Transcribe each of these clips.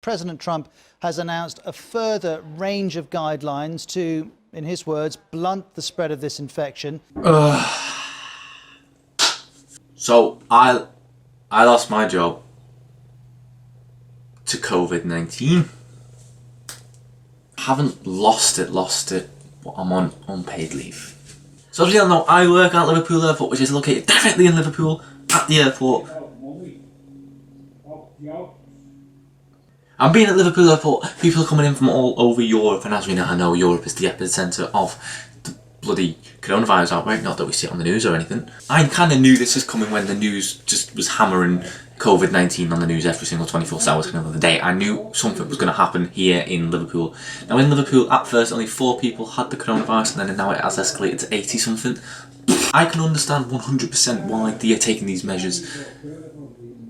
President Trump has announced a further range of guidelines to, in his words, blunt the spread of this infection. So I lost my job to COVID-19. Haven't lost it, but I'm on unpaid leave. So as you all know, I work at Liverpool Airport, which is located directly in Liverpool at the airport. And being at Liverpool Airport, people are coming in from all over Europe, and as we now know, Europe is the epicentre of the bloody coronavirus outbreak, not that we see it on the news or anything. I kind of knew this was coming when the news just was hammering COVID-19 on the news every single 24 hours of the day. I knew something was going to happen here in Liverpool. Now in Liverpool, at first only 4 people had the coronavirus, and then now it has escalated to 80 something. I can understand 100% why they are taking these measures.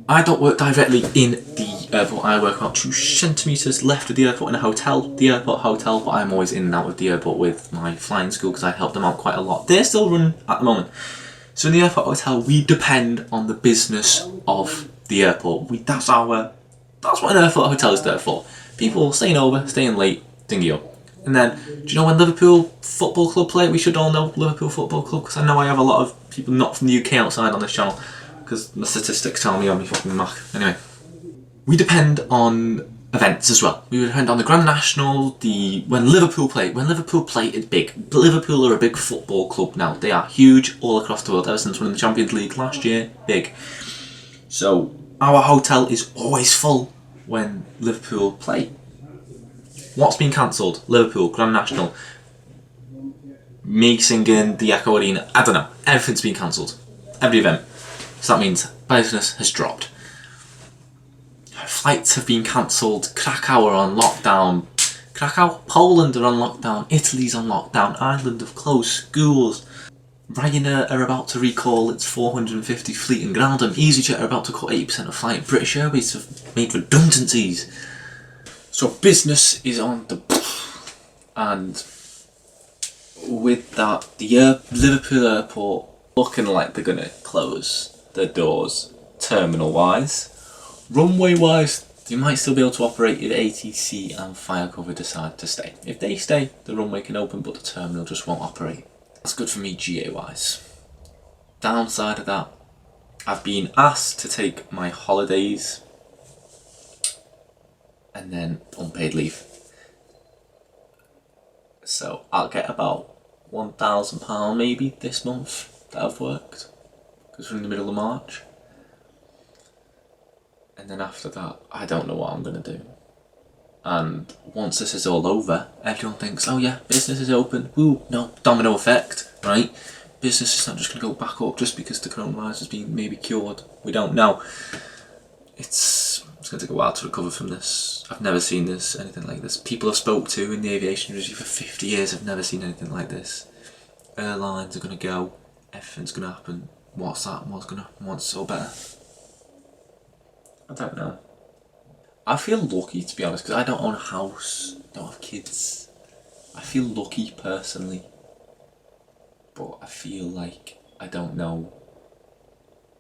I don't work directly in the airport. I work about 2 centimetres left of the airport in a hotel, the airport hotel, but I'm always in and out of the airport with my flying school because I help them out quite a lot. They're still running at the moment. So in the airport hotel, we depend on the business of the airport. That's what an airport hotel is there for. People staying over, staying late, dingy up. And then, do you know when Liverpool Football Club play? We should all know Liverpool Football Club because I know I have a lot of people not from the UK outside on this channel because the statistics tell me on my fucking Mac. Anyway, we depend on events as well. We depend on the Grand National, when Liverpool play, it's big. Liverpool are a big football club now. They are huge all across the world ever since winning the Champions League last year. Big. So our hotel is always full when Liverpool play. What's been cancelled? Liverpool, Grand National, me singing the Echo Arena. I don't know. Everything's been cancelled. Every event. So that means business has dropped. Flights have been cancelled. Krakow are on lockdown. Krakow, Poland are on lockdown. Italy's on lockdown. Ireland have closed schools. Ryanair are about to recall its 450 fleet and ground, and EasyJet are about to cut 80% of flight. British Airways have made redundancies. So business is on the... And with that, the Liverpool Airport looking like they're going to close their doors terminal-wise. Runway-wise, they might still be able to operate if ATC and Firecover decide to stay. If they stay, the runway can open, but the terminal just won't operate. That's good for me GA-wise. Downside of that, I've been asked to take my holidays and then unpaid leave. So I'll get about £1,000 maybe this month that I've worked, because we're in the middle of March. And then after that, I don't know what I'm going to do. And once this is all over, everyone thinks, oh yeah, business is open. Woo, no, domino effect, right? Business is not just going to go back up just because the coronavirus has been maybe cured. We don't know. It's going to take a while to recover from this. I've never seen anything like this. People I've spoke to in the aviation industry for 50 years have never seen anything like this. Airlines are going to go. Everything's going to happen. What's that? What's going to happen? What's so better? I don't know. I feel lucky, to be honest, because I don't own a house, don't have kids. I feel lucky personally, but I feel like, I don't know,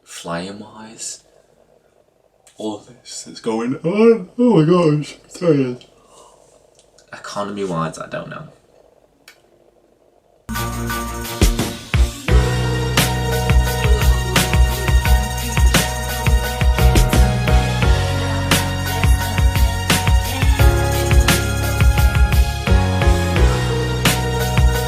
flying wise, all this that's going on, oh my gosh, sorry. Economy wise, I don't know.